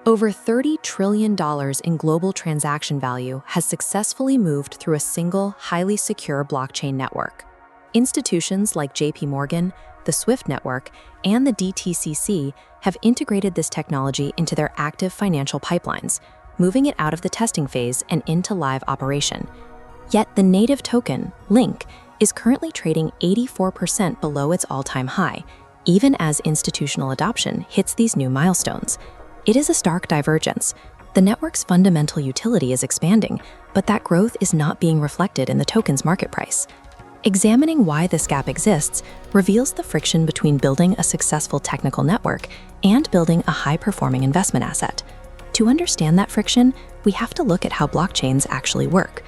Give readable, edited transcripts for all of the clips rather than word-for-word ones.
Over $30 trillion in global transaction value has successfully moved through a single, highly secure blockchain network. Institutions like JPMorgan, the SWIFT network, and the DTCC have integrated this technology into their active financial pipelines, moving it out of the testing phase and into live operation. Yet the native token, LINK, is currently trading 84% below its all-time high, even as institutional adoption hits these new milestones. It is a stark divergence. The network's fundamental utility is expanding, but that growth is not being reflected in the token's market price. Examining why this gap exists reveals the friction between building a successful technical network and building a high-performing investment asset. To understand that friction, we have to look at how blockchains actually work.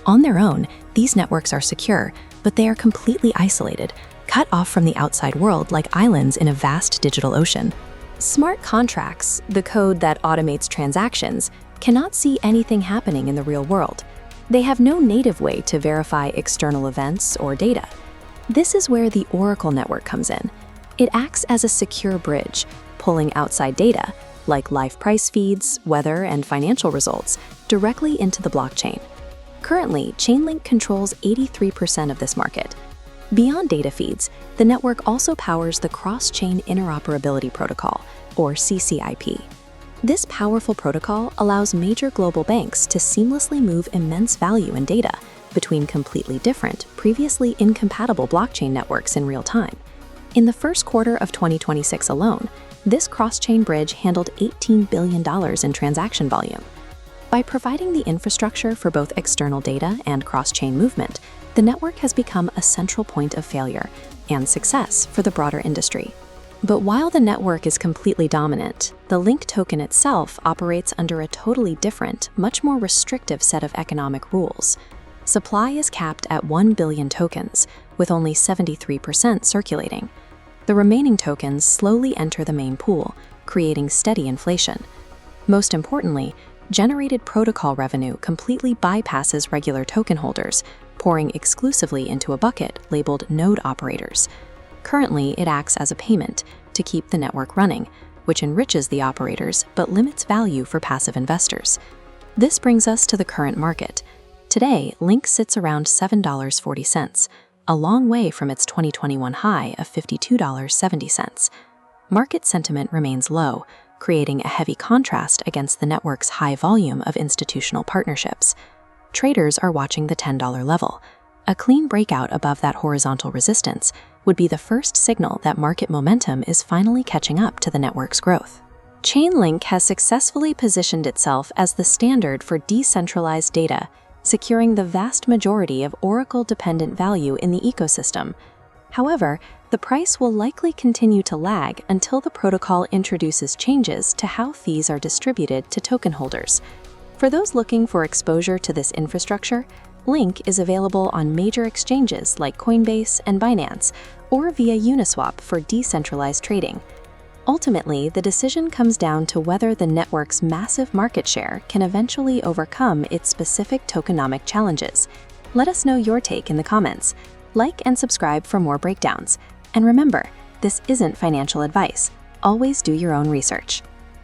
On their own, these networks are secure, but they are completely isolated, cut off from the outside world like islands in a vast digital ocean. Smart contracts, the code that automates transactions, cannot see anything happening in the real world. They have no native way to verify external events or data. This is where the Oracle network comes in. It acts as a secure bridge, pulling outside data, like live price feeds, weather, and financial results, directly into the blockchain. Currently, Chainlink controls 83% of this market. Beyond data feeds, the network also powers the Cross-Chain Interoperability Protocol, or CCIP. This powerful protocol allows major global banks to seamlessly move immense value and data between completely different, previously incompatible blockchain networks in real time. In the first quarter of 2026 alone, this cross-chain bridge handled $18 billion in transaction volume. By providing the infrastructure for both external data and cross-chain movement, the network has become a central point of failure and success for the broader industry. But while the network is completely dominant, the LINK token itself operates under a totally different, much more restrictive set of economic rules. Supply is capped at 1 billion tokens, with only 73% circulating. The remaining tokens slowly enter the main pool, creating steady inflation. Most importantly, generated protocol revenue completely bypasses regular token holders, pouring exclusively into a bucket labeled node operators. Currently, it acts as a payment to keep the network running, which enriches the operators but limits value for passive investors. This brings us to the current market. Today, LINK sits around $7.40, a long way from its 2021 high of $52.70. Market sentiment remains low, creating a heavy contrast against the network's high volume of institutional partnerships. Traders are watching the $10 level. A clean breakout above that horizontal resistance would be the first signal that market momentum is finally catching up to the network's growth. Chainlink has successfully positioned itself as the standard for decentralized data, securing the vast majority of Oracle-dependent value in the ecosystem. However, the price will likely continue to lag until the protocol introduces changes to how fees are distributed to token holders. For those looking for exposure to this infrastructure, LINK is available on major exchanges like Coinbase and Binance, or via Uniswap for decentralized trading. Ultimately, the decision comes down to whether the network's massive market share can eventually overcome its specific tokenomic challenges. Let us know your take in the comments. Like and subscribe for more breakdowns. And remember, this isn't financial advice. Always do your own research.